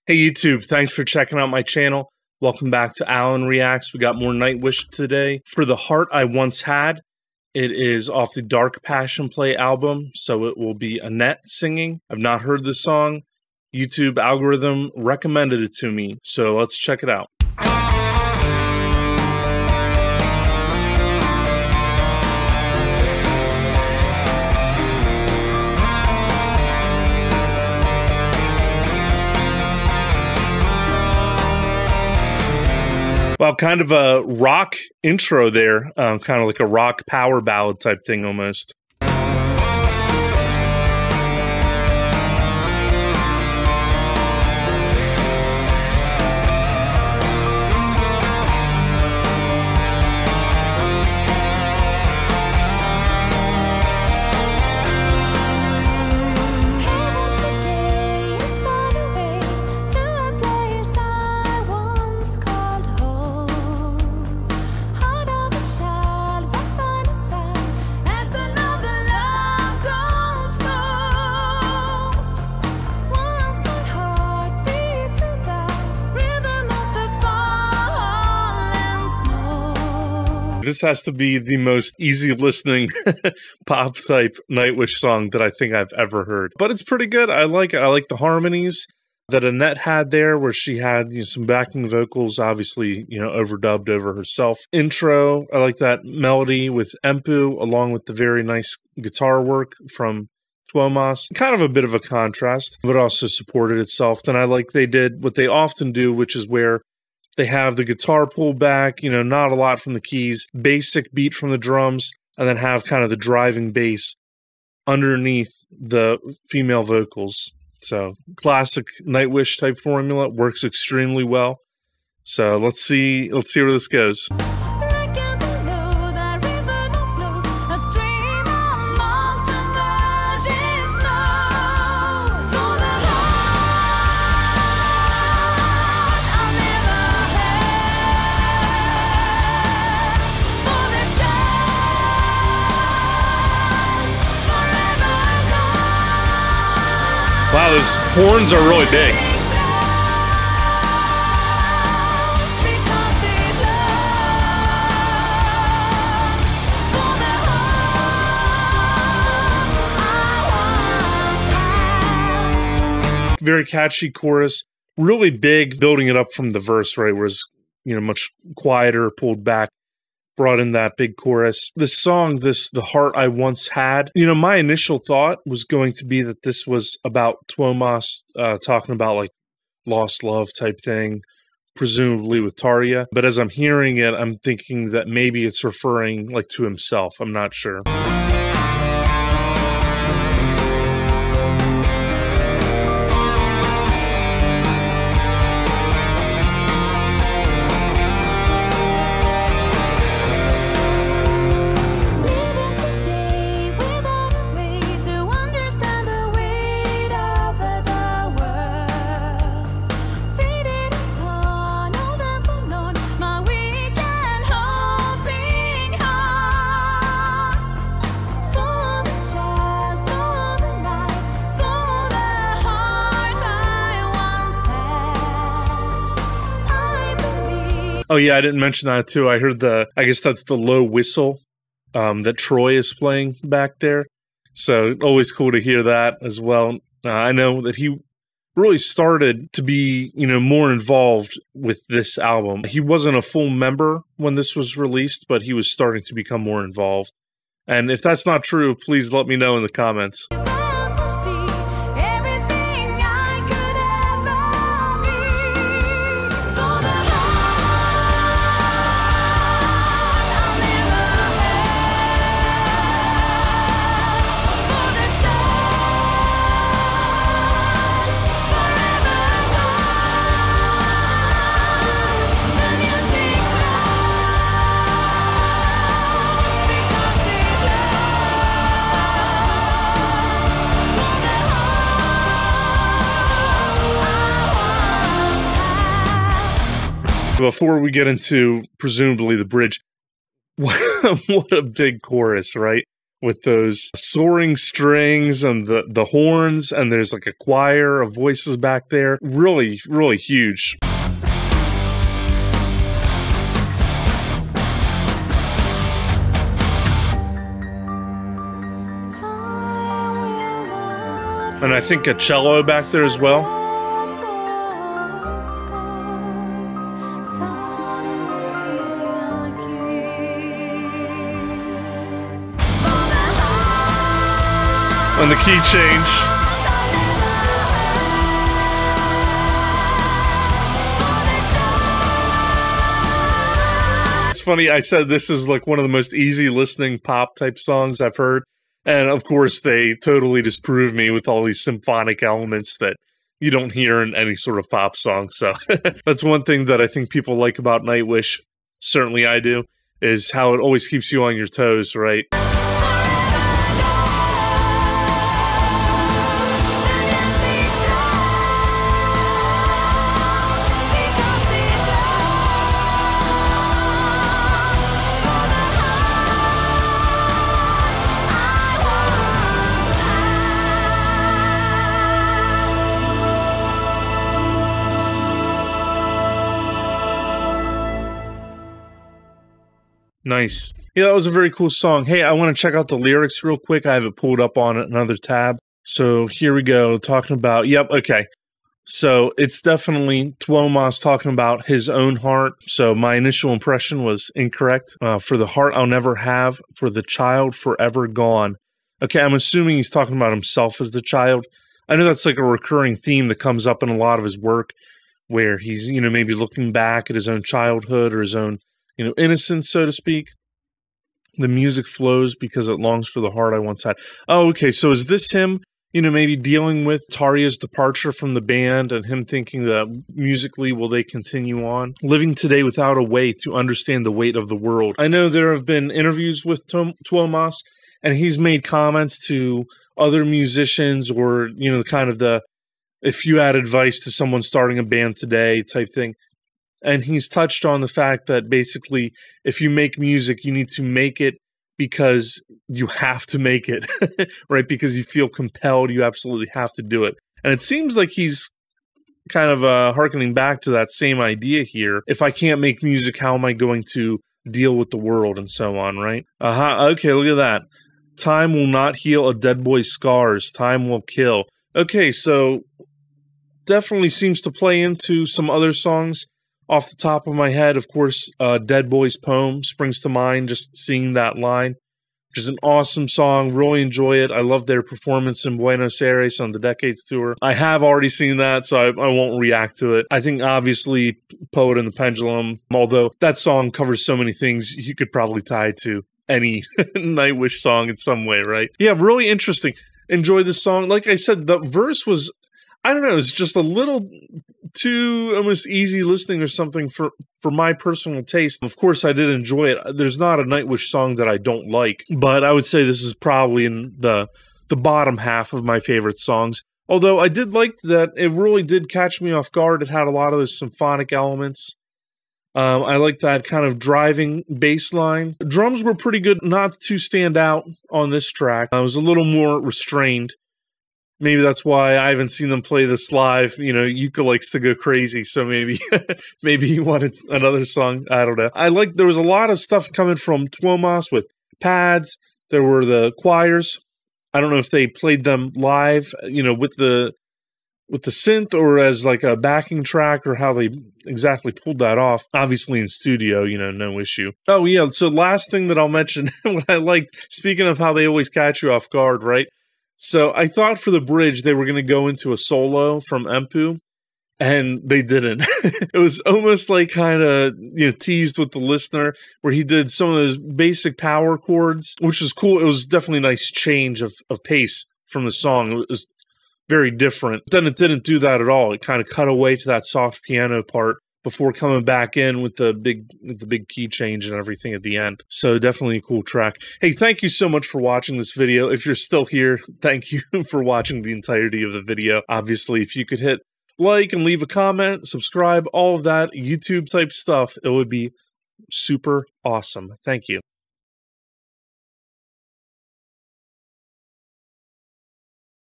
Hey YouTube, thanks for checking out my channel. Welcome back to Alan Reacts. We got more Nightwish today. For The Heart I Once Had, it is off the Dark Passion Play album, so it will be Annette singing. I've not heard this song. YouTube algorithm recommended it to me, so let's check it out. Well, kind of a rock intro there, kind of like a rock power ballad type thing almost. This has to be the most easy listening pop type Nightwish song that I think I've ever heard. But it's pretty good. I like it. I like the harmonies that Annette had there, where she had some backing vocals, obviously, overdubbed over herself. Intro, I like that melody with Empu, along with the very nice guitar work from Tuomas. Kind of a bit of a contrast, but also supported itself. Then I like they did what they often do, which is where they have the guitar pulled back, not a lot from the keys, basic beat from the drums, and then have kind of the driving bass underneath the female vocals. So classic Nightwish type formula, works extremely well. So let's see where this goes. Wow, those horns are really big. Very catchy chorus, really big, building it up from the verse, right? Whereas, much quieter, pulled back, brought in that big chorus. This song, The Heart I Once Had, my initial thought was going to be that this was about Tuomas talking about like lost love type thing, presumably with Tarja. But as I'm hearing it, I'm thinking that maybe it's referring like to himself. I'm not sure. Oh yeah, I didn't mention that too. I heard I guess that's the low whistle that Troy is playing back there. So always cool to hear that as well. I know that he really started to be, more involved with this album. He wasn't a full member when this was released, but he was starting to become more involved. And if that's not true, please let me know in the comments. Before we get into presumably the bridge, what a big chorus, right? with those soaring strings and the horns, and there's like a choir of voices back there. Really, really huge. And I think a cello back there as well. And the key change. It's funny, I said this is like one of the most easy listening pop type songs I've heard. And of course, they totally disprove me with all these symphonic elements that you don't hear in any sort of pop song. So that's one thing that I think people like about Nightwish. Certainly I do, is how it always keeps you on your toes, right? Nice. Yeah, that was a very cool song. Hey, I want to check out the lyrics real quick. I have it pulled up on another tab. So here we go, talking about, yep, okay. So it's definitely Tuomas talking about his own heart. So my initial impression was incorrect. For the heart I'll never have, for the child forever gone. Okay, I'm assuming he's talking about himself as the child. I know that's like a recurring theme that comes up in a lot of his work, where he's, you know, maybe looking back at his own childhood or his own, you know, innocence, so to speak. The music flows because it longs for the heart I once had. Oh, okay. So is this him, you know, maybe dealing with Tarja's departure from the band and him thinking that musically will they continue on? Living today without a way to understand the weight of the world. I know there have been interviews with Tuomas, and he's made comments to other musicians, or, you know, kind of the, if you had advice to someone starting a band today type thing. And he's touched on the fact that basically, if you make music, you need to make it because you have to make it, right? Because you feel compelled, you absolutely have to do it. And it seems like he's kind of hearkening back to that same idea here. If I can't make music, how am I going to deal with the world and so on, right? Okay, look at that. Time will not heal a dead boy's scars. Time will kill. Okay, so definitely seems to play into some other songs. Off the top of my head, of course, Dead Boy's Poem springs to mind, just seeing that line, which is an awesome song. Really enjoy it. I love their performance in Buenos Aires on the Decades Tour. I have already seen that, so I won't react to it. I think, obviously, Poet and the Pendulum, although that song covers so many things, you could probably tie to any Nightwish song in some way, right? Yeah, really interesting. Enjoy the song. Like I said, the verse was, I don't know, it's just a little too almost easy listening or something for my personal taste. Of course, I did enjoy it. There's not a Nightwish song that I don't like, but I would say this is probably in the bottom half of my favorite songs. Although I did like that it really did catch me off guard. It had a lot of those symphonic elements. I like that kind of driving bass line. Drums were pretty good, not to stand out on this track. I was a little more restrained. Maybe that's why I haven't seen them play this live. You know, Yuka likes to go crazy, so maybe maybe he wanted another song. I don't know. There was a lot of stuff coming from Tuomas with pads. There were the choirs. I don't know if they played them live, you know, with the synth or as like a backing track, or how they exactly pulled that off. Obviously in studio, you know, no issue. Oh yeah, so last thing that I'll mention, what I liked, speaking of how they always catch you off guard, right? So I thought for the bridge they were going to go into a solo from Empu, and they didn't. It was almost like kind of, you know, teased with the listener, where he did some of those basic power chords, which was cool. It was definitely a nice change of pace from the song. It was very different. Then it didn't do that at all. It kind of cut away to that soft piano part before coming back in with the big key change and everything at the end. So definitely a cool track. Hey, thank you so much for watching this video. If you're still here, thank you for watching the entirety of the video. Obviously, if you could hit like and leave a comment, subscribe, all of that YouTube type stuff, it would be super awesome. Thank you.